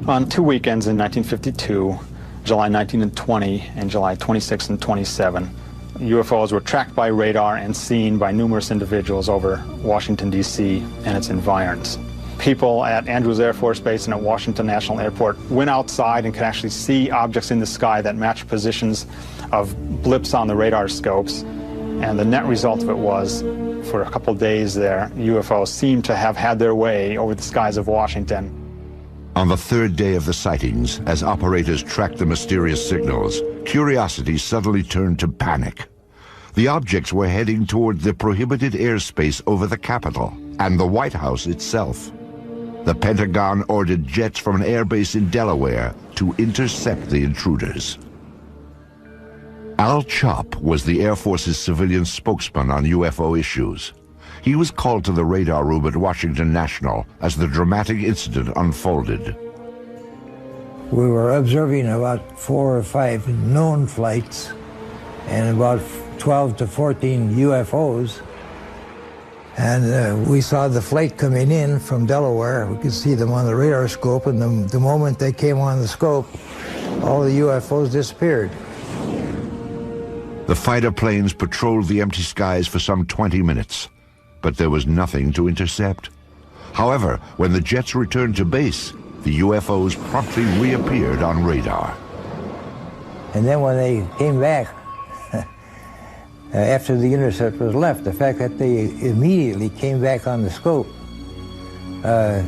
On 2 weekends in 1952, July 19 and 20, and July 26 and 27, UFOs were tracked by radar and seen by numerous individuals over Washington, D.C. and its environs. People at Andrews Air Force Base and at Washington National Airport went outside and could actually see objects in the sky that matched positions of blips on the radar scopes. And the net result of it was, for a couple days there, UFOs seemed to have had their way over the skies of Washington. On the third day of the sightings, as operators tracked the mysterious signals, curiosity suddenly turned to panic. The objects were heading toward the prohibited airspace over the Capitol and the White House itself. The Pentagon ordered jets from an airbase in Delaware to intercept the intruders. Al Chop was the Air Force's civilian spokesman on UFO issues. He was called to the radar room at Washington National as the dramatic incident unfolded. We were observing about 4 or 5 known flights and about 12 to 14 UFOs. And we saw the flight coming in from Delaware. We could see them on the radar scope, and the moment they came on the scope, all the UFOs disappeared. The fighter planes patrolled the empty skies for some 20 minutes, but there was nothing to intercept. However, when the jets returned to base, the UFOs promptly reappeared on radar. And then when they came back, after the interceptors left, the fact that they immediately came back on the scope, I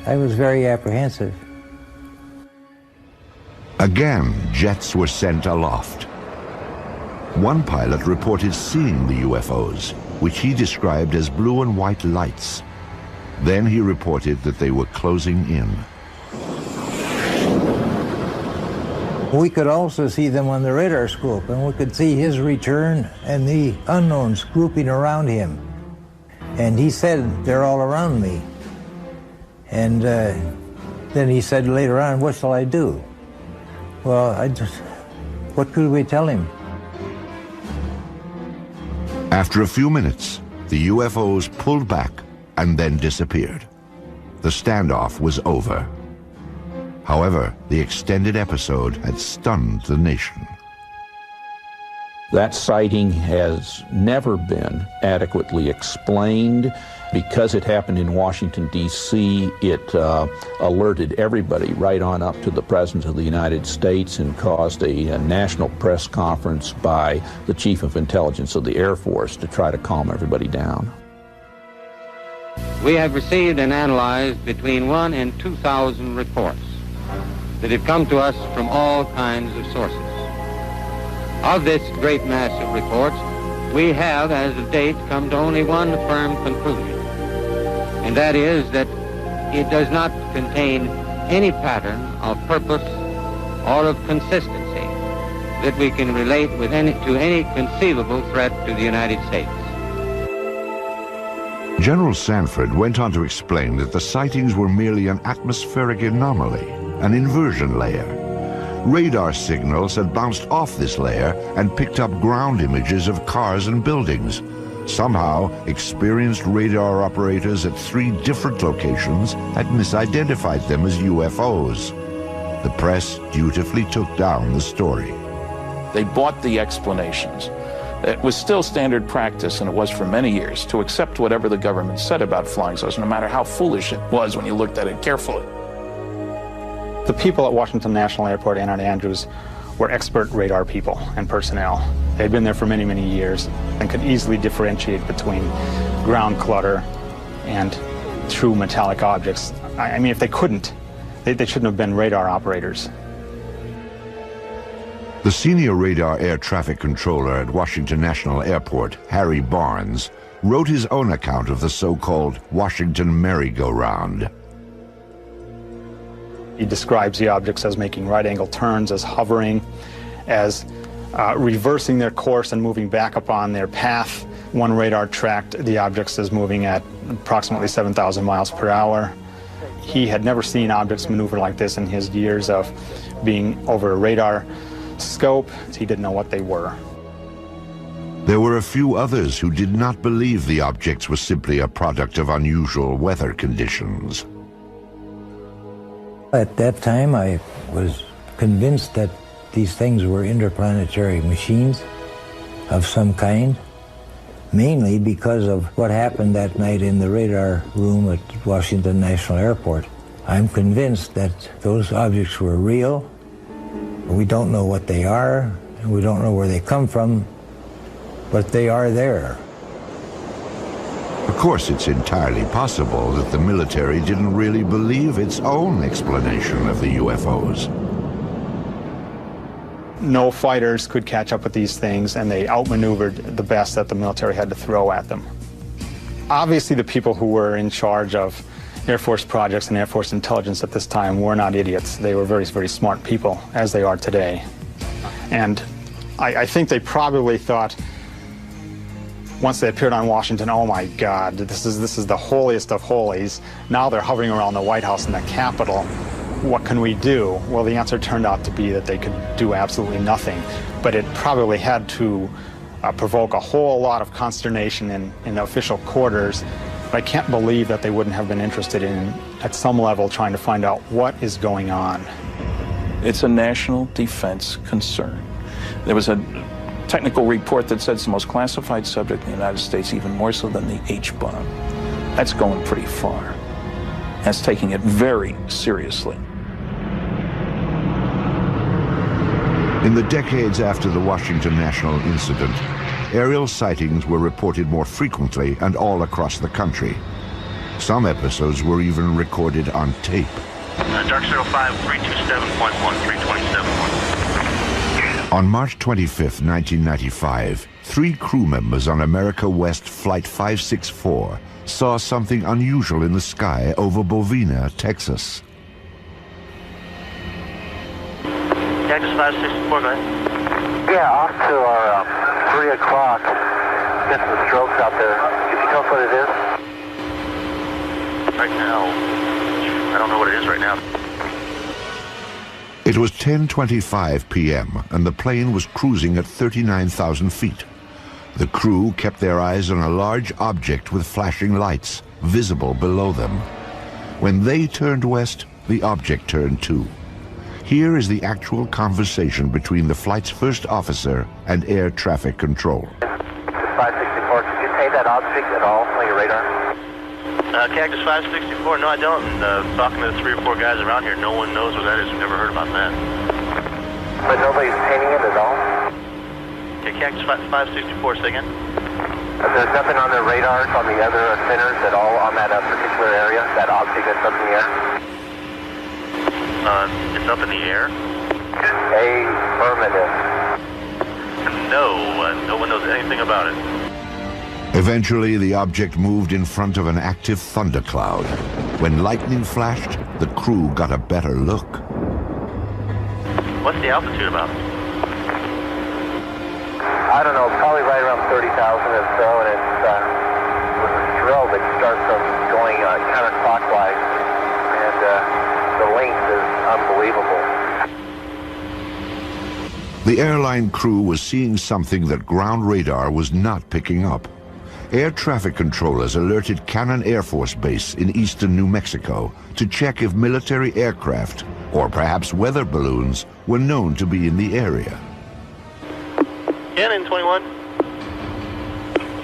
was very apprehensive. Again, jets were sent aloft. One pilot reported seeing the UFOs, which he described as blue and white lights. Then he reported that they were closing in. We could also see them on the radar scope, and we could see his return and the unknowns grouping around him. And he said, "They're all around me." And then he said later on, "What shall I do?" Well, what could we tell him? After a few minutes, the UFOs pulled back and then disappeared. The standoff was over. However, the extended episode had stunned the nation. That sighting has never been adequately explained. Because it happened in Washington, D.C., it alerted everybody right on up to the President of the United States and caused a national press conference by the Chief of Intelligence of the Air Force to try to calm everybody down. We have received and analyzed between 1,000 and 2,000 reports that have come to us from all kinds of sources. Of this great mass of reports, we have, as of date, come to only one firm conclusion, and that is that it does not contain any pattern of purpose or of consistency that we can relate with to any conceivable threat to the United States. General Sanford went on to explain that the sightings were merely an atmospheric anomaly, an inversion layer. Radar signals had bounced off this layer and picked up ground images of cars and buildings. Somehow, experienced radar operators at 3 different locations had misidentified them as UFOs. The press dutifully took down the story. They bought the explanations. It was still standard practice, and it was for many years, to accept whatever the government said about flying saucers, no matter how foolish it was when you looked at it carefully. The people at Washington National Airport and at Andrews were expert radar people and personnel. They'd been there for many, many years and could easily differentiate between ground clutter and true metallic objects. I mean, if they couldn't, they shouldn't have been radar operators. The senior radar air traffic controller at Washington National Airport, Harry Barnes, wrote his own account of the so-called Washington merry-go-round. He describes the objects as making right-angle turns, as hovering, as reversing their course and moving back upon their path. One radar tracked the objects as moving at approximately 7,000 miles per hour. He had never seen objects maneuver like this in his years of being over a radar scope. He didn't know what they were. There were a few others who did not believe the objects were simply a product of unusual weather conditions. At that time, I was convinced that these things were interplanetary machines of some kind, mainly because of what happened that night in the radar room at Washington National Airport. I'm convinced that those objects were real. We don't know what they are, and we don't know where they come from, but they are there. Of course, it's entirely possible that the military didn't really believe its own explanation of the UFOs. No fighters could catch up with these things, and they outmaneuvered the best that the military had to throw at them. Obviously, the people who were in charge of Air Force projects and Air Force intelligence at this time were not idiots. They were very, very smart people, as they are today. And I think they probably thought, once they appeared on Washington, oh my God, this is the holiest of holies. Now they're hovering around the White House and the Capitol. What can we do? Well, the answer turned out to be that they could do absolutely nothing. But it probably had to provoke a whole lot of consternation in the official quarters. But I can't believe that they wouldn't have been interested in, at some level, trying to find out what is going on. It's a national defense concern. There was a technical report that said it's the most classified subject in the United States, even more so than the H-bomb. That's going pretty far. That's taking it very seriously. In the decades after the Washington National incident, aerial sightings were reported more frequently and all across the country. Some episodes were even recorded on tape. Dark 05, 327.1, 327.1. On March 25, 1995, 3 crew members on America West Flight 564 saw something unusual in the sky over Bovina, Texas. Cactus 564, go ahead. Yeah, off to our 3 o'clock. Get some strokes out there. Can you tell us what it is? Right now, I don't know what it is right now. It was 10:25 p.m. and the plane was cruising at 39,000 feet. The crew kept their eyes on a large object with flashing lights, visible below them. When they turned west, the object turned too. Here is the actual conversation between the flight's first officer and air traffic control. 564, could you take that object at all on your radar? Cactus 564, no I don't. And talking to the 3 or 4 guys around here, no one knows what that is. We've never heard about that. But nobody's painting it at all? Okay, Cactus 564, say again? There's nothing on the radars on the other centers at all on that particular area, that object that's up in the air? It's up in the air? Affirmative. No, no one knows anything about it. Eventually, the object moved in front of an active thundercloud. When lightning flashed, the crew got a better look. What's the altitude about? I don't know, probably right around 30,000 or so, and it's with a drill that starts going counterclockwise, and the length is unbelievable. The airline crew was seeing something that ground radar was not picking up. Air traffic controllers alerted Cannon Air Force Base in eastern New Mexico to check if military aircraft, or perhaps weather balloons, were known to be in the area. Cannon 21.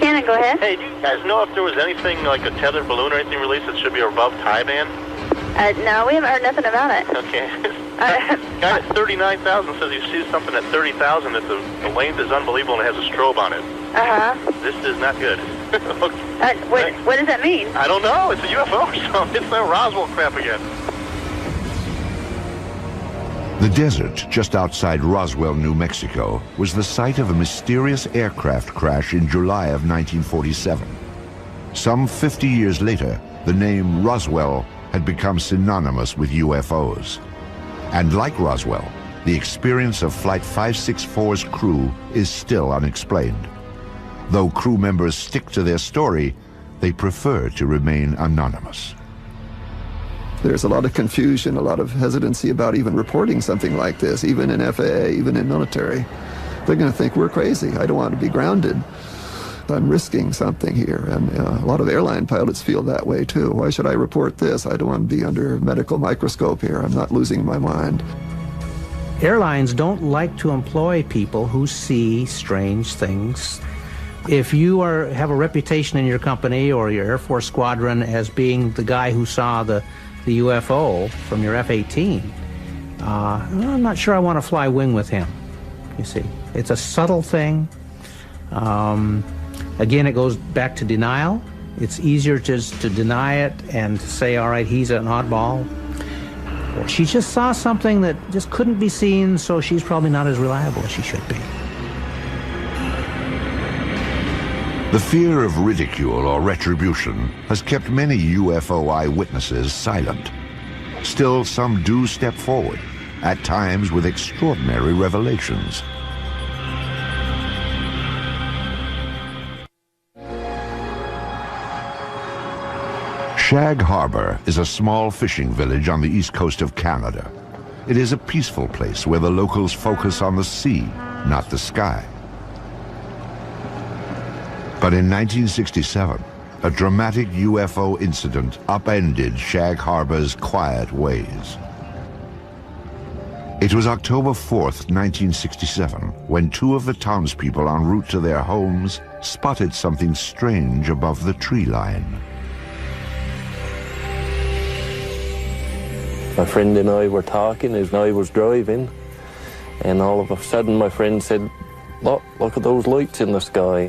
Cannon, go ahead. Hey, do you guys know if there was anything like a tethered balloon or anything released that should be above tie band? No, we haven't heard nothing about it. Okay. Guy at 39,000 says he sees something at 30,000 that the length is unbelievable and it has a strobe on it. Uh-huh. This is not good. What does that mean? I don't know. It's a UFO or something. It's that Roswell crap again. The desert just outside Roswell, New Mexico, was the site of a mysterious aircraft crash in July of 1947. Some 50 years later, the name Roswell had become synonymous with UFOs. And like Roswell, the experience of Flight 564's crew is still unexplained. Though crew members stick to their story, they prefer to remain anonymous. There's a lot of confusion, a lot of hesitancy about even reporting something like this, even in FAA, even in military. They're going to think we're crazy. I don't want to be grounded. I'm risking something here. And a lot of airline pilots feel that way too. Why should I report this? I don't want to be under a medical microscope here. I'm not losing my mind. Airlines don't like to employ people who see strange things. If you have a reputation in your company or your Air Force squadron as being the guy who saw the UFO from your F-18, I'm not sure I want to fly wing with him, you see. It's a subtle thing. Again, it goes back to denial. It's easier just to deny it and to say, all right, he's an oddball. She just saw something that just couldn't be seen, so she's probably not as reliable as she should be. The fear of ridicule or retribution has kept many UFO eyewitnesses silent. Still, some do step forward, at times with extraordinary revelations. Shag Harbor is a small fishing village on the east coast of Canada. It is a peaceful place where the locals focus on the sea, not the sky. But in 1967, a dramatic UFO incident upended Shag Harbor's quiet ways. It was October 4th, 1967, when two of the townspeople en route to their homes spotted something strange above the tree line. My friend and I were talking as I was driving, and all of a sudden my friend said, look at those lights in the sky.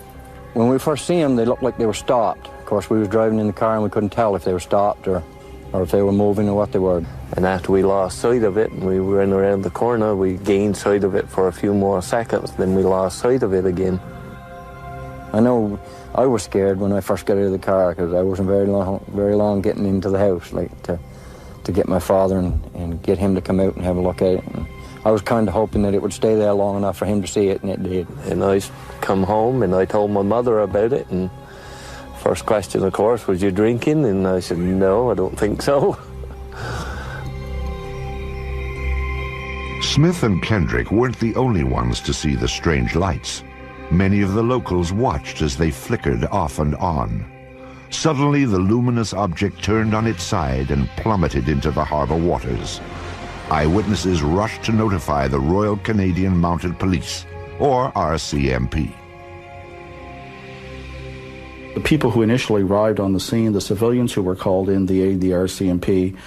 When we first seen them, they looked like they were stopped. Of course, we were driving in the car and we couldn't tell if they were stopped or if they were moving or what they were. And after we lost sight of it and we ran around the corner, we gained sight of it for a few more seconds, then we lost sight of it again. I know I was scared when I first got out of the car because I wasn't very long getting into the house, like to get my father and get him to come out and have a look at it. And I was kind of hoping that it would stay there long enough for him to see it, and it did. And I come home and I told my mother about it, and first question, of course, was you drinking? And I said, no, I don't think so. Smith and Kendrick weren't the only ones to see the strange lights. Many of the locals watched as they flickered off and on. Suddenly, the luminous object turned on its side and plummeted into the harbor waters. Eyewitnesses rushed to notify the Royal Canadian Mounted Police, or RCMP. The people who initially arrived on the scene, the civilians who were called in to aid the RCMP,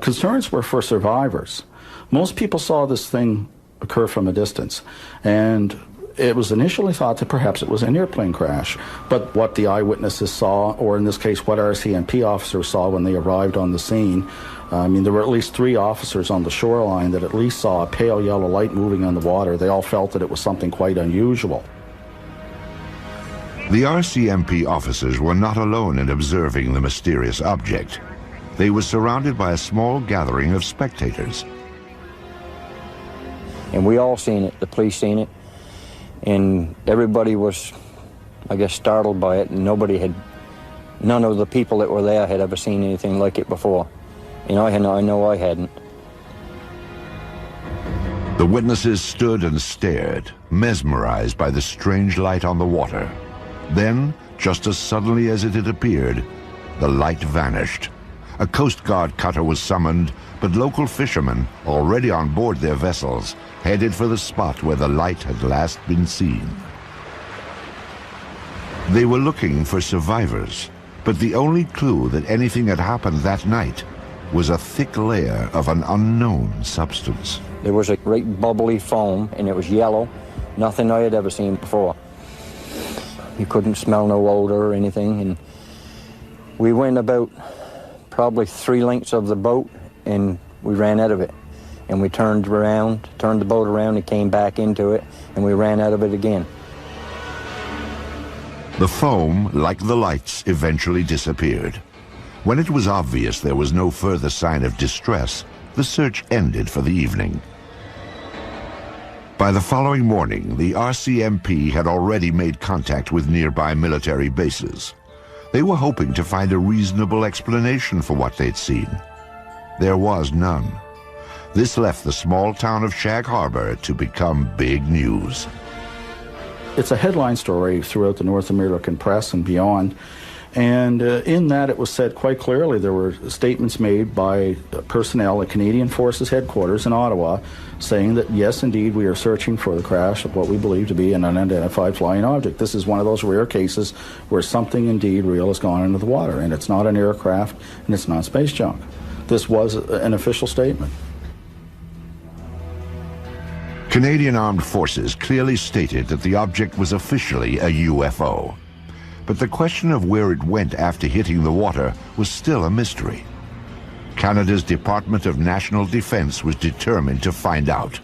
concerns were for survivors. Most people saw this thing occur from a distance, and it was initially thought that perhaps it was an airplane crash. But what the eyewitnesses saw, or in this case what RCMP officers saw when they arrived on the scene, there were at least 3 officers on the shoreline that at least saw a pale yellow light moving on the water. They all felt that it was something quite unusual. The RCMP officers were not alone in observing the mysterious object. They were surrounded by a small gathering of spectators. And we all seen it, the police seen it, and everybody was, I guess, startled by it, and none of the people that were there had ever seen anything like it before. I know I hadn't. The witnesses stood and stared, mesmerized by the strange light on the water. Then, just as suddenly as it had appeared, the light vanished. A Coast Guard cutter was summoned, but local fishermen, already on board their vessels, headed for the spot where the light had last been seen. They were looking for survivors, but the only clue that anything had happened that night was a thick layer of an unknown substance. There was a great bubbly foam, and it was yellow, nothing I had ever seen before. You couldn't smell no odor or anything, and we went about probably 3 lengths of the boat, and we ran out of it. And we turned the boat around, and came back into it, and we ran out of it again. The foam, like the lights, eventually disappeared. When it was obvious there was no further sign of distress, the search ended for the evening. By the following morning, the RCMP had already made contact with nearby military bases. They were hoping to find a reasonable explanation for what they'd seen. There was none. This left the small town of Shag Harbor to become big news. It's a headline story throughout the North American press and beyond. And in that, it was said quite clearly, there were statements made by personnel at Canadian Forces headquarters in Ottawa saying that, yes, indeed, we are searching for the crash of what we believe to be an unidentified flying object. This is one of those rare cases where something indeed real has gone into the water, and it's not an aircraft and it's not space junk. This was an official statement. Canadian Armed Forces clearly stated that the object was officially a UFO. But the question of where it went after hitting the water was still a mystery. Canada's Department of National Defence was determined to find out.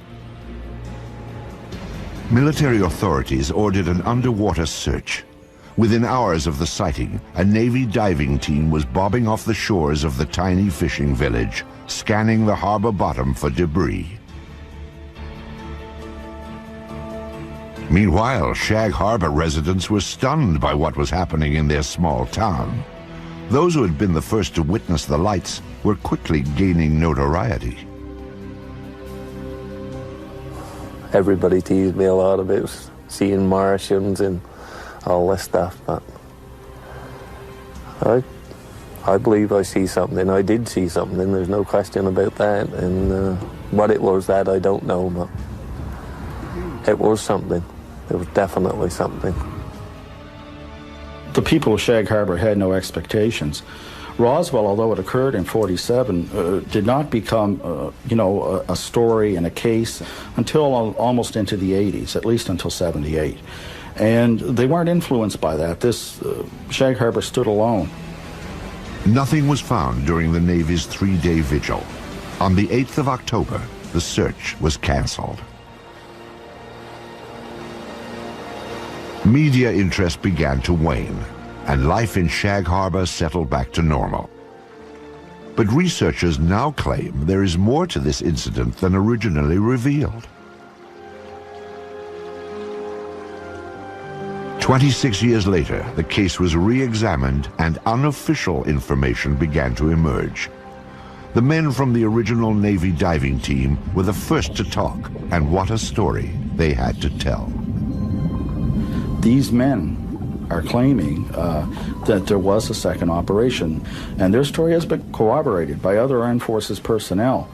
Military authorities ordered an underwater search. Within hours of the sighting, a Navy diving team was bobbing off the shores of the tiny fishing village, scanning the harbor bottom for debris. Meanwhile, Shag Harbor residents were stunned by what was happening in their small town. Those who had been the first to witness the lights were quickly gaining notoriety. Everybody teased me a lot about seeing Martians and all this stuff, but I believe I see something. I did see something, there's no question about that. And what it was, that I don't know, but it was something. It was definitely something. The people of Shag Harbor had no expectations. Roswell, although it occurred in '47, did not become, a story and a case until almost into the '80s, at least until '78. And they weren't influenced by that. Shag Harbor stood alone. Nothing was found during the Navy's 3-day vigil. On the 8th of October, the search was canceled. Media interest began to wane, and life in Shag Harbor settled back to normal. But researchers now claim there is more to this incident than originally revealed. 26 years later, the case was re-examined and unofficial information began to emerge. The men from the original Navy diving team were the first to talk, and what a story they had to tell. These men are claiming that there was a second operation, and their story has been corroborated by other Armed Forces personnel,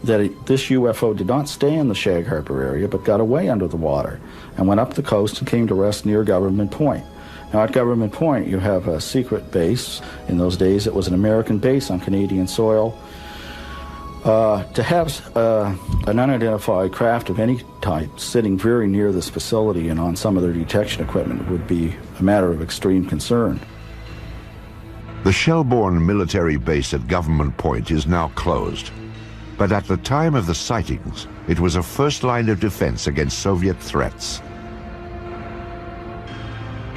that this UFO did not stay in the Shag Harbor area, but got away under the water and went up the coast and came to rest near Government Point. Now, at Government Point, you have a secret base. In those days, it was an American base on Canadian soil. To have an unidentified craft of any type sitting very near this facility and on some of their detection equipment would be a matter of extreme concern. The Shelbourne military base at Government Point is now closed. But at the time of the sightings, it was a first line of defense against Soviet threats.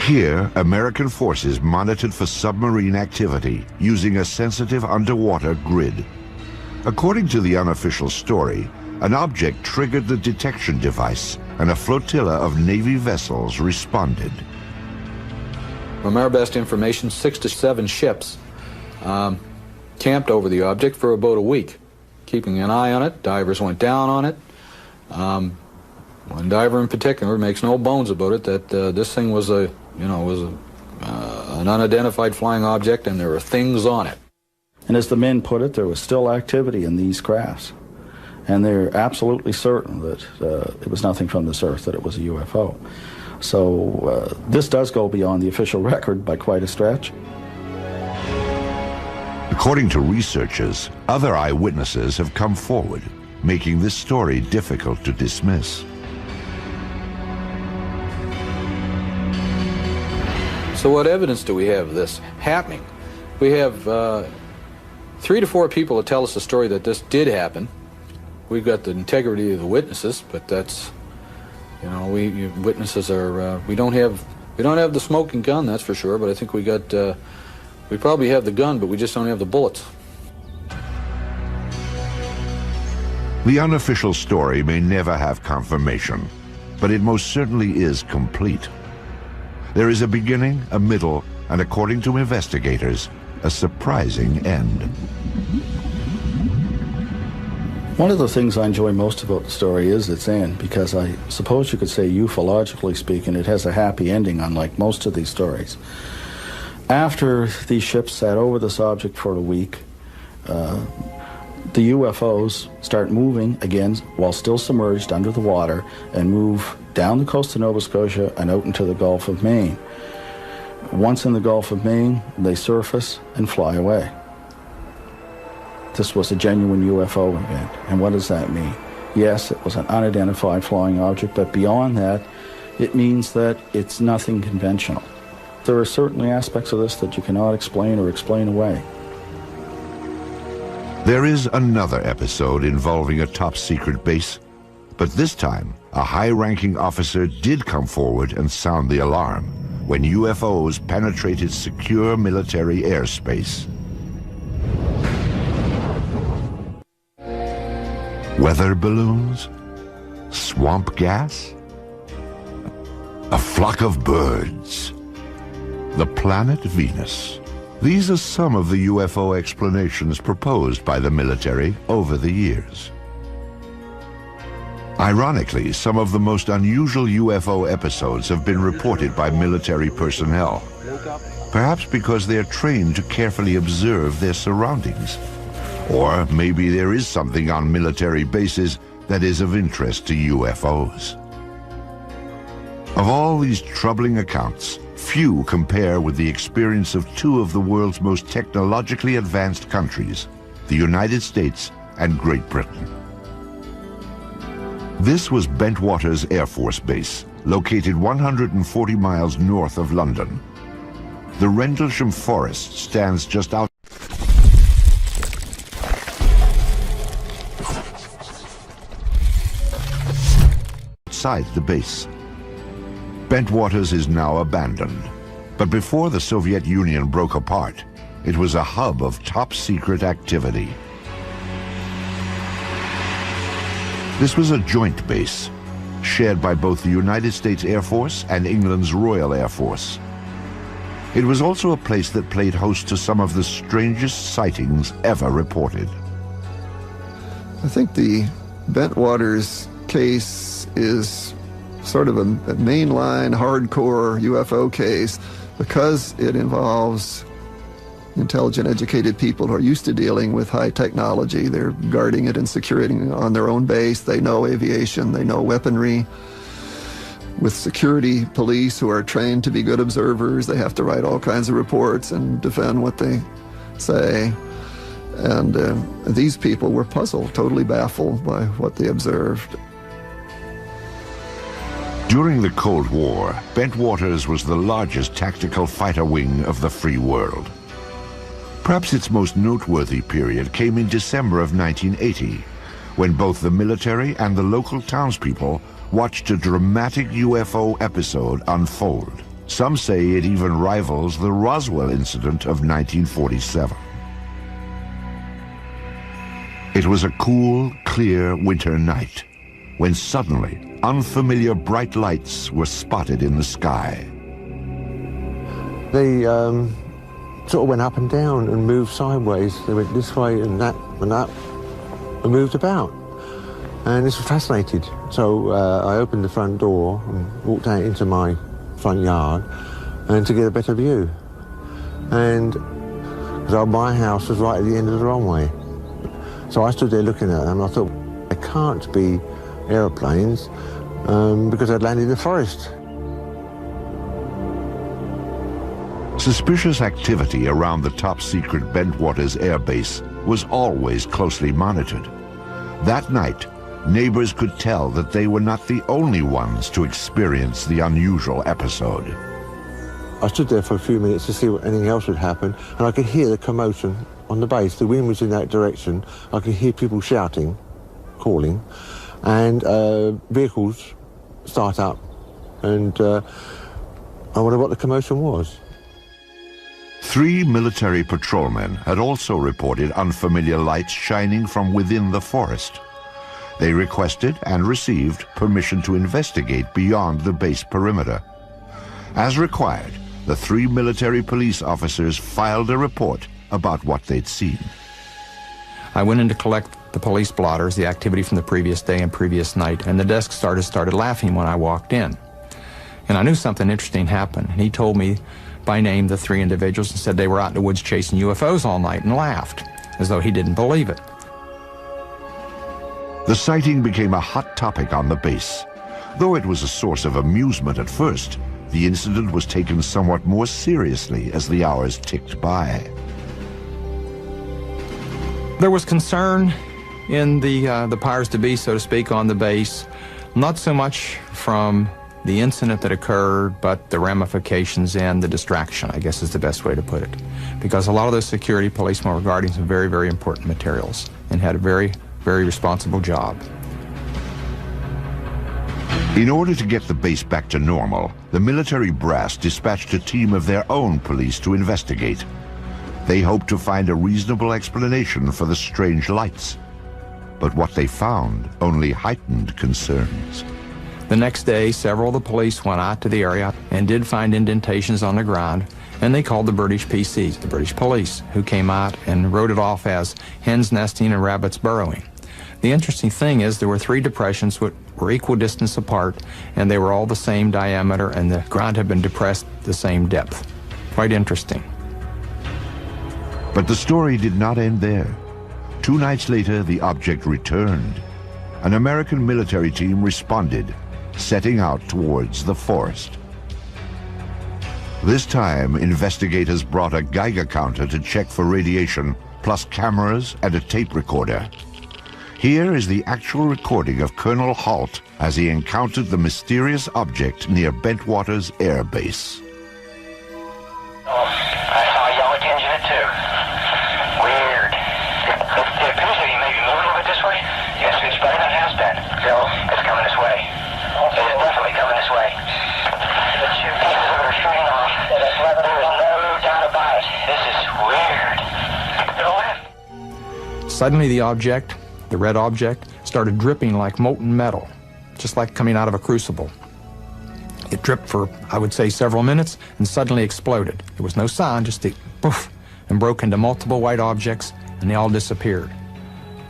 Here, American forces monitored for submarine activity using a sensitive underwater grid. According to the unofficial story, an object triggered the detection device, and a flotilla of Navy vessels responded. From our best information, 6 to 7 ships camped over the object for about a week, keeping an eye on it. Divers went down on it. One diver in particular makes no bones about it that this thing was an unidentified flying object, and there were things on it. And as the men put it, there was still activity in these crafts. And they're absolutely certain that it was nothing from this earth, that it was a UFO. So this does go beyond the official record by quite a stretch. According to researchers, other eyewitnesses have come forward, making this story difficult to dismiss. So what evidence do we have of this happening? We have 3 to 4 people that tell us the story that this did happen. We've got the integrity of the witnesses, but that's, witnesses are, we don't have the smoking gun, that's for sure, but I think we probably have the gun, but we just don't have the bullets. The unofficial story may never have confirmation, but it most certainly is complete. There is a beginning, a middle, and according to investigators, a surprising end. One of the things I enjoy most about the story is its end, because I suppose you could say, ufologically speaking, it has a happy ending, unlike most of these stories. After these ships sat over this object for a week, the UFOs start moving again while still submerged under the water and move down the coast of Nova Scotia and out into the Gulf of Maine. Once in the Gulf of Maine, they surface and fly away. This was a genuine UFO event. And what does that mean? Yes, it was an unidentified flying object, but beyond that, it means that it's nothing conventional. There are certainly aspects of this that you cannot explain or explain away. There is another episode involving a top-secret base, but this time, a high-ranking officer did come forward and sound the alarm when UFOs penetrated secure military airspace. Weather balloons? Swamp gas? A flock of birds? The planet Venus? These are some of the UFO explanations proposed by the military over the years. Ironically, some of the most unusual UFO episodes have been reported by military personnel, perhaps because they are trained to carefully observe their surroundings. Or maybe there is something on military bases that is of interest to UFOs. Of all these troubling accounts, few compare with the experience of two of the world's most technologically advanced countries, the United States and Great Britain. This was Bentwaters Air Force Base, located 140 miles north of London. The Rendlesham Forest stands just outside the base. Bentwaters is now abandoned, but before the Soviet Union broke apart, it was a hub of top-secret activity. This was a joint base, shared by both the United States Air Force and England's Royal Air Force. It was also a place that played host to some of the strangest sightings ever reported. I think the Bentwaters case is sort of a mainline, hardcore UFO case because it involves intelligent, educated people who are used to dealing with high technology. They're guarding it and securing it on their own base. They know aviation, they know weaponry. With security police who are trained to be good observers, they have to write all kinds of reports and defend what they say. And these people were puzzled, totally baffled by what they observed. During the Cold War, Bentwaters was the largest tactical fighter wing of the free world. Perhaps its most noteworthy period came in December of 1980, when both the military and the local townspeople watched a dramatic UFO episode unfold. Some say it even rivals the Roswell incident of 1947. It was a cool, clear winter night, when suddenly unfamiliar bright lights were spotted in the sky. They sort of went up and down and moved sideways. They went this way and that and moved about. And this was fascinated. So I opened the front door and walked out into my front yard and to get a better view. And because my house was right at the end of the runway. So I stood there looking at them and I thought, it can't be aeroplanes because I'd landed in the forest. Suspicious activity around the top-secret Bentwaters Air Base was always closely monitored. That night, neighbors could tell that they were not the only ones to experience the unusual episode. I stood there for a few minutes to see if anything else would happen, and I could hear the commotion on the base. The wind was in that direction. I could hear people shouting, calling, and vehicles start up, and I wondered what the commotion was. 3 military patrolmen had also reported unfamiliar lights shining from within the forest. They requested and received permission to investigate beyond the base perimeter. As required, the 3 military police officers filed a report about what they'd seen. I went in to collect the police blotters, the activity from the previous day and previous night, and the desk started laughing when I walked in. And I knew something interesting happened. And he told me by name the three individuals and said they were out in the woods chasing UFOs all night, and laughed as though he didn't believe it. The sighting became a hot topic on the base. Though it was a source of amusement at first, the incident was taken somewhat more seriously as the hours ticked by. There was concern in the powers to be, so to speak, on the base, not so much from the incident that occurred, but the ramifications and the distraction, I guess is the best way to put it. Because a lot of those security policemen were guarding some very, very important materials and had a very, very responsible job. In order to get the base back to normal, the military brass dispatched a team of their own police to investigate. They hoped to find a reasonable explanation for the strange lights. But what they found only heightened concerns. The next day, several of the police went out to the area and did find indentations on the ground, and they called the British PCs, the British police, who came out and wrote it off as hens nesting and rabbits burrowing. The interesting thing is there were three depressions which were equal distance apart, and they were all the same diameter, and the ground had been depressed the same depth. Quite interesting. But the story did not end there. 2 nights later, the object returned. An American military team responded, setting out towards the forest. This time, investigators brought a Geiger counter to check for radiation, plus cameras and a tape recorder. Here is the actual recording of Colonel Halt as he encountered the mysterious object near Bentwaters Air Base. Oh, I saw a yellow tinge in it too. Weird. It appears to be maybe moving a little bit this way. Yes, it's better than it has been. So, it's coming this way. It is definitely coming this way. The two pieces of it are shooting off. There is no doubt about it. This is weird. To the left. Suddenly the object, the red object, started dripping like molten metal, just like coming out of a crucible. It dripped for, I would say, several minutes and suddenly exploded. There was no sound, just a poof, and broke into multiple white objects, and they all disappeared.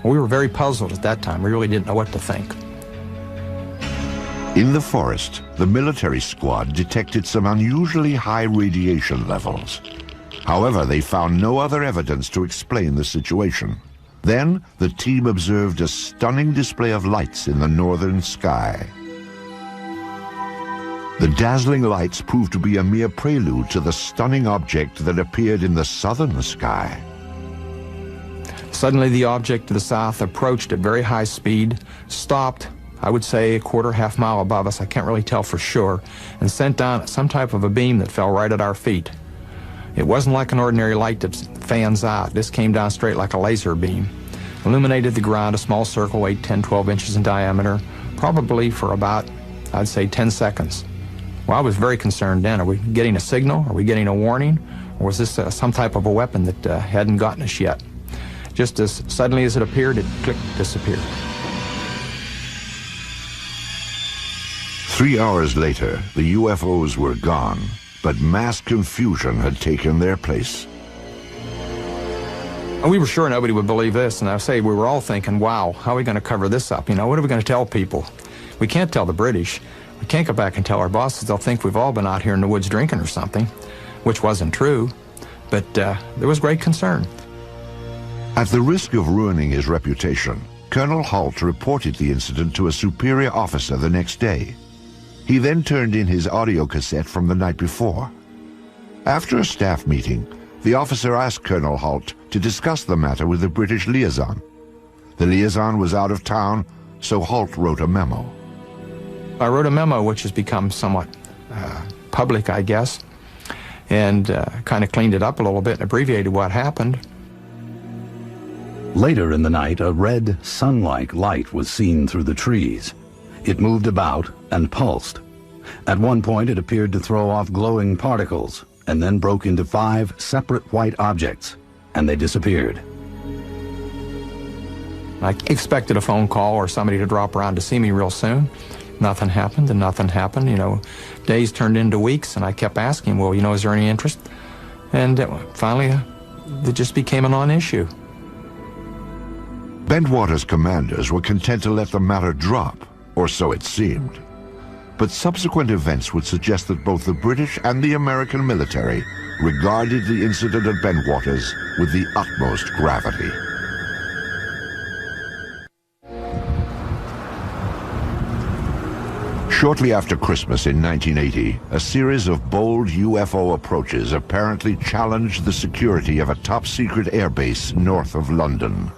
Well, we were very puzzled at that time. We really didn't know what to think. In the forest, the military squad detected some unusually high radiation levels. However, they found no other evidence to explain the situation. Then, the team observed a stunning display of lights in the northern sky. The dazzling lights proved to be a mere prelude to the stunning object that appeared in the southern sky. Suddenly, the object to the south approached at very high speed, stopped, I would say, a quarter, half mile above us, I can't really tell for sure, and sent down some type of a beam that fell right at our feet. It wasn't like an ordinary light that fans out. This came down straight like a laser beam. Illuminated the ground, a small circle, weighed 10, 12 inches in diameter, probably for about, I'd say, 10 seconds. Well, I was very concerned then. Are we getting a signal? Are we getting a warning? Or was this some type of a weapon that hadn't gotten us yet? Just as suddenly as it appeared, it clicked, disappeared. 3 hours later, the UFOs were gone, but mass confusion had taken their place. We were sure nobody would believe this, and I say we were all thinking, wow, how are we going to cover this up? You know, what are we going to tell people? We can't tell the British. We can't go back and tell our bosses. They'll think we've all been out here in the woods drinking or something, which wasn't true, but there was great concern. At the risk of ruining his reputation, Colonel Halt reported the incident to a superior officer the next day. He then turned in his audio cassette from the night before. After a staff meeting, the officer asked Colonel Halt to discuss the matter with the British liaison. The liaison was out of town, so Halt wrote a memo. I wrote a memo which has become somewhat public, I guess, and kind of cleaned it up a little bit and abbreviated what happened. Later in the night, a red, sun-like light was seen through the trees. It moved about and pulsed. At one point, it appeared to throw off glowing particles, and then broke into 5 separate white objects, and they disappeared. I expected a phone call or somebody to drop around to see me real soon. Nothing happened, and nothing happened. You know, days turned into weeks, and I kept asking, well, you know, is there any interest? And finally, it just became a non-issue. Bentwater's commanders were content to let the matter drop, or so it seemed. But subsequent events would suggest that both the British and the American military regarded the incident at Bentwaters with the utmost gravity. Shortly after Christmas in 1980, a series of bold UFO approaches apparently challenged the security of a top-secret airbase north of London.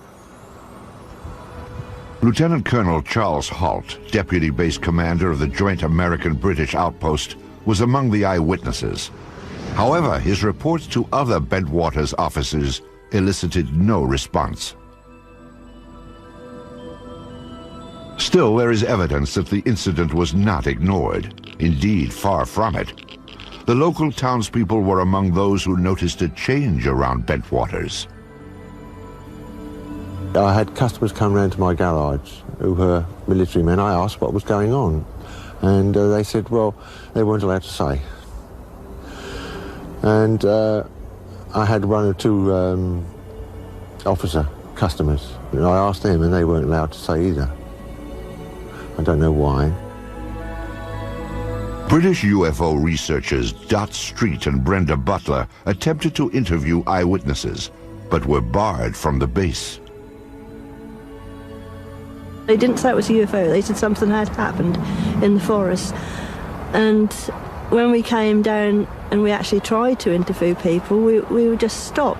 Lieutenant Colonel Charles Halt, Deputy Base Commander of the Joint American-British Outpost, was among the eyewitnesses. However, his reports to other Bentwaters officers elicited no response. Still, there is evidence that the incident was not ignored. Indeed, far from it. The local townspeople were among those who noticed a change around Bentwaters. I had customers come round to my garage who were military men. I asked what was going on, and they said, well, they weren't allowed to say. And I had one or two officer customers, and I asked them, and they weren't allowed to say either. I don't know why. British UFO researchers Dot Street and Brenda Butler attempted to interview eyewitnesses, but were barred from the base. They didn't say it was a UFO. They said something had happened in the forest. And when we came down and we actually tried to interview people, we were just stopped.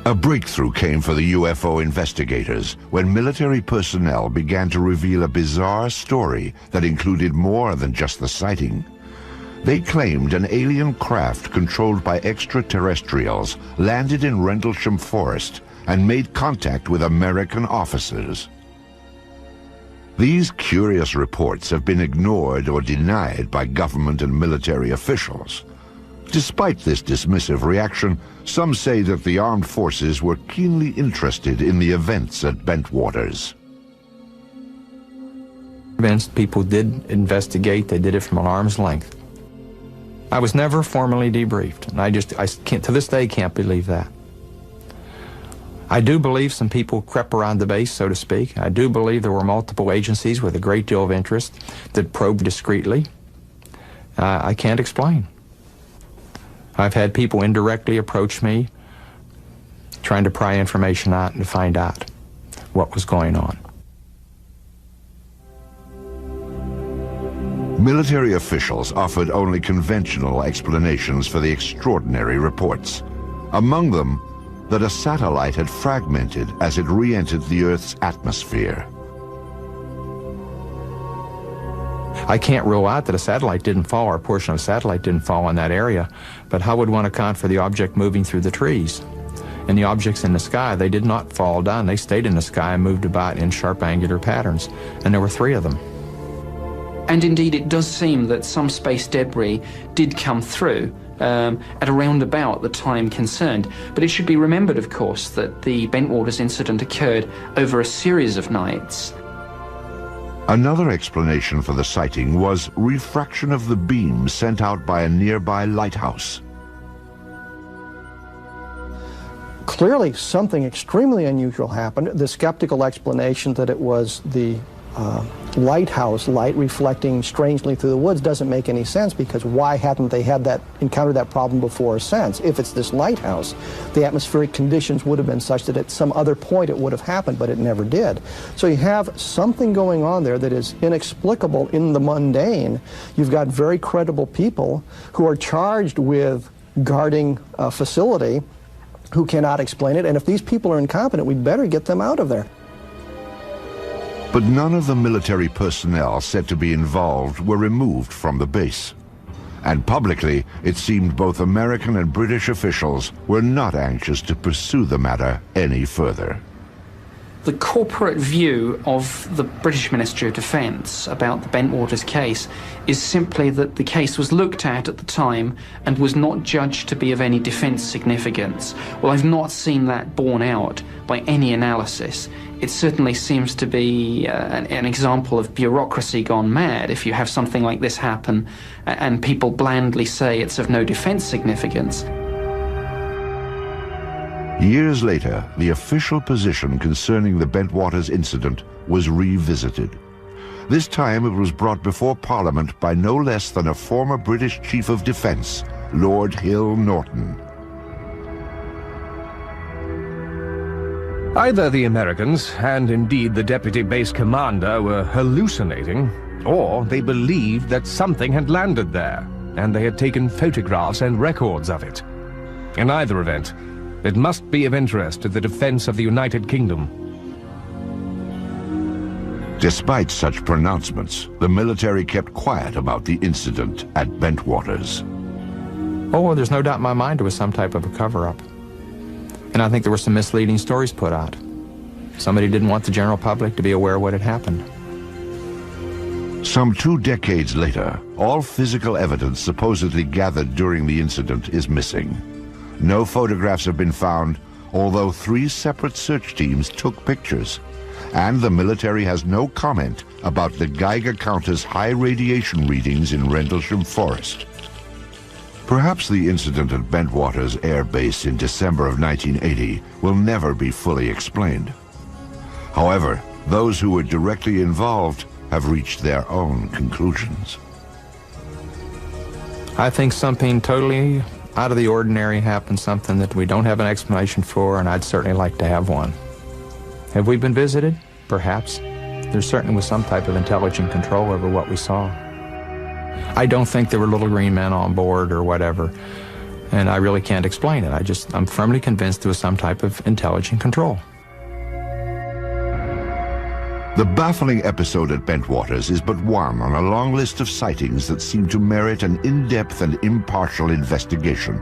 A breakthrough came for the UFO investigators when military personnel began to reveal a bizarre story that included more than just the sighting. They claimed an alien craft controlled by extraterrestrials landed in Rendlesham Forest and made contact with American officers. These curious reports have been ignored or denied by government and military officials. Despite this dismissive reaction, some say that the armed forces were keenly interested in the events at Bentwaters. People did investigate. They did it from an arm's length. I was never formally debriefed, and I can't, to this day, can't believe that. I do believe some people crept around the base, so to speak. I do believe there were multiple agencies with a great deal of interest that probed discreetly. I can't explain. I've had people indirectly approach me trying to pry information out and find out what was going on. Military officials offered only conventional explanations for the extraordinary reports. Among them, that a satellite had fragmented as it re-entered the Earth's atmosphere. I can't rule out that a satellite didn't fall, or a portion of a satellite didn't fall in that area, but how would one account for the object moving through the trees? And the objects in the sky, they did not fall down. They stayed in the sky and moved about in sharp angular patterns, and there were 3 of them. And indeed, it does seem that some space debris did come through at around about the time concerned. But it should be remembered, of course, that the Bentwaters incident occurred over a series of nights. Another explanation for the sighting was refraction of the beam sent out by a nearby lighthouse. Clearly, something extremely unusual happened. The skeptical explanation that it was the lighthouse light reflecting strangely through the woods doesn't make any sense, because why hadn't they encountered that problem before or since? If it's this lighthouse, the atmospheric conditions would have been such that at some other point it would have happened, but it never did. So you have something going on there that is inexplicable in the mundane. You've got very credible people who are charged with guarding a facility who cannot explain it, and if these people are incompetent, we'd better get them out of there. But none of the military personnel said to be involved were removed from the base. And publicly, it seemed both American and British officials were not anxious to pursue the matter any further. The corporate view of the British Ministry of Defence about the Bentwaters case is simply that the case was looked at the time and was not judged to be of any defence significance. Well, I've not seen that borne out by any analysis. It certainly seems to be an example of bureaucracy gone mad if you have something like this happen and people blandly say it's of no defence significance. Years later, the official position concerning the Bentwaters incident was revisited. This time it was brought before Parliament by no less than a former British Chief of Defence, Lord Hill Norton. Either the Americans, and indeed the deputy base commander, were hallucinating, or they believed that something had landed there, and they had taken photographs and records of it. In either event, it must be of interest to the defense of the United Kingdom. Despite such pronouncements, the military kept quiet about the incident at Bentwaters. Oh, there's no doubt in my mind it was some type of a cover-up. And I think there were some misleading stories put out. Somebody didn't want the general public to be aware of what had happened. Some 2 decades later, all physical evidence supposedly gathered during the incident is missing. No photographs have been found, although 3 separate search teams took pictures. And the military has no comment about the Geiger counter's high radiation readings in Rendlesham Forest. Perhaps the incident at Bentwaters Air Base in December of 1980 will never be fully explained. However, those who were directly involved have reached their own conclusions. I think something totally out of the ordinary happened, something that we don't have an explanation for, and I'd certainly like to have one. Have we been visited? Perhaps. There certainly was some type of intelligent control over what we saw. I don't think there were little green men on board or whatever, and I really can't explain it. I'm firmly convinced there was some type of intelligent control. The baffling episode at Bentwaters is but one on a long list of sightings that seem to merit an in-depth and impartial investigation.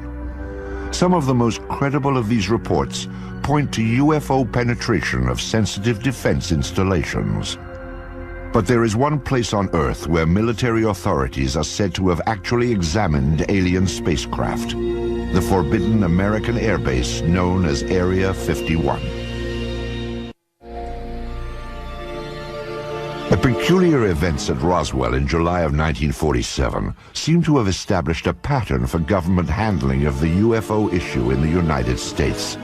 Some of the most credible of these reports point to UFO penetration of sensitive defense installations. But there is one place on Earth where military authorities are said to have actually examined alien spacecraft: the forbidden American airbase known as Area 51. The peculiar events at Roswell in July of 1947 seem to have established a pattern for government handling of the UFO issue in the United States.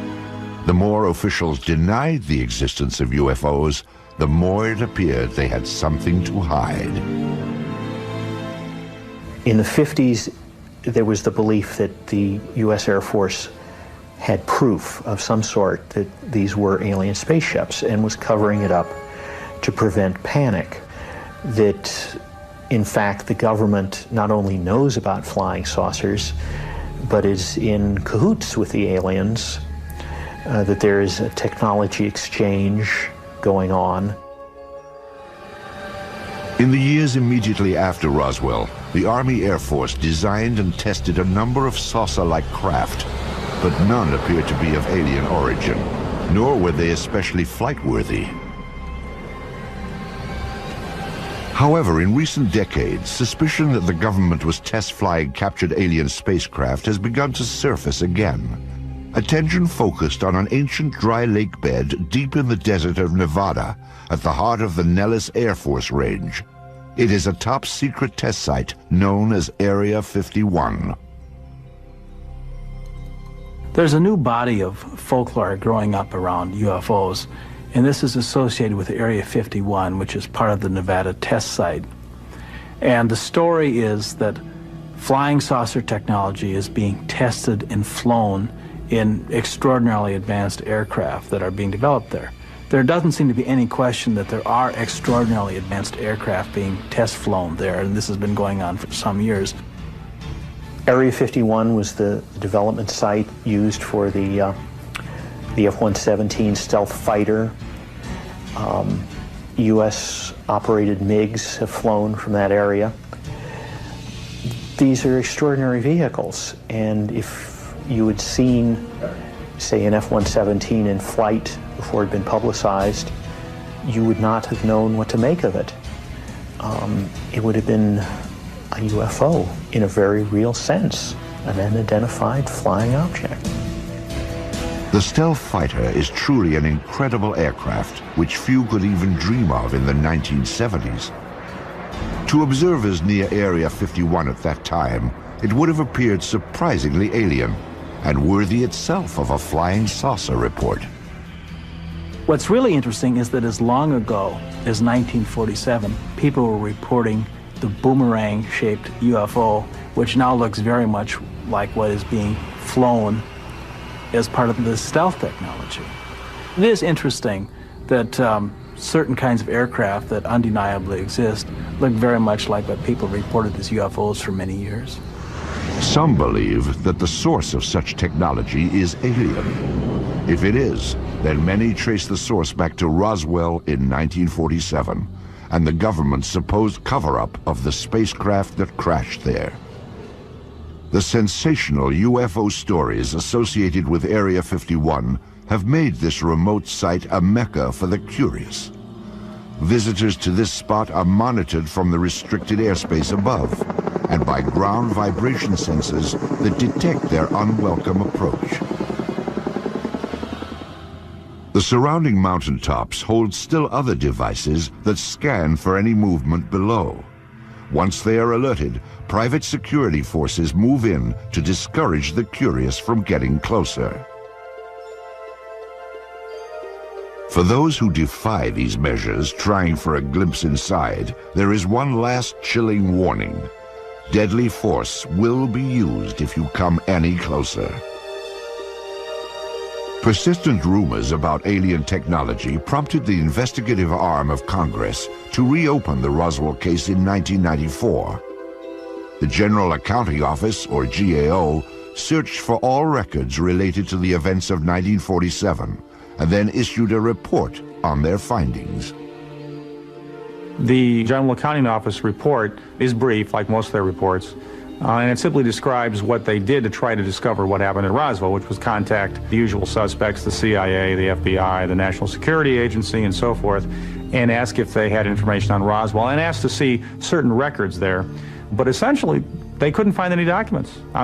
The more officials denied the existence of UFOs, the more it appeared they had something to hide. In the 50s, there was the belief that the U.S. Air Force had proof of some sort that these were alien spaceships and was covering it up to prevent panic. That, in fact, the government not only knows about flying saucers, but is in cahoots with the aliens, that there is a technology exchange going on. In the years immediately after Roswell, the Army Air Force designed and tested a number of saucer-like craft, but none appeared to be of alien origin, nor were they especially flight-worthy. However, in recent decades, suspicion that the government was test-flying captured alien spacecraft has begun to surface again. Attention focused on an ancient dry lake bed deep in the desert of Nevada, at the heart of the Nellis Air Force Range. It is a top-secret test site known as Area 51. There's a new body of folklore growing up around UFOs, and this is associated with Area 51, which is part of the Nevada test site. And the story is that flying saucer technology is being tested and flown in extraordinarily advanced aircraft that are being developed there. There doesn't seem to be any question that there are extraordinarily advanced aircraft being test flown there, and this has been going on for some years. Area 51 was the development site used for the F-117 stealth fighter. U.S.-operated MiGs have flown from that area. These are extraordinary vehicles, and if you had seen, say, an F-117 in flight before it had been publicized, you would not have known what to make of it. It would have been a UFO in a very real sense, an unidentified flying object. The stealth fighter is truly an incredible aircraft which few could even dream of in the 1970s. To observers near Area 51 at that time, it would have appeared surprisingly alien. and worthy itself of a flying saucer report. What's really interesting is that as long ago as 1947, people were reporting the boomerang-shaped UFO, which now looks very much like what is being flown as part of the stealth technology. It is interesting that certain kinds of aircraft that undeniably exist look very much like what people reported as UFOs for many years. Some believe that the source of such technology is alien. If it is, then many trace the source back to Roswell in 1947 and the government's supposed cover-up of the spacecraft that crashed there. The sensational UFO stories associated with Area 51 have made this remote site a mecca for the curious. Visitors to this spot are monitored from the restricted airspace above and by ground vibration sensors that detect their unwelcome approach. The surrounding mountaintops hold still other devices that scan for any movement below. Once they are alerted, private security forces move in to discourage the curious from getting closer. For those who defy these measures, trying for a glimpse inside, there is one last chilling warning. Deadly force will be used if you come any closer. Persistent rumors about alien technology prompted the investigative arm of Congress to reopen the Roswell case in 1994. The General Accounting Office, or GAO, searched for all records related to the events of 1947 and then issued a report on their findings. The General Accounting Office report is brief, like most of their reports, and it simply describes what they did to try to discover what happened at Roswell, which was contact the usual suspects, the CIA, the FBI, the National Security Agency, and so forth, and ask if they had information on Roswell, and ask to see certain records there. But essentially, they couldn't find any documents on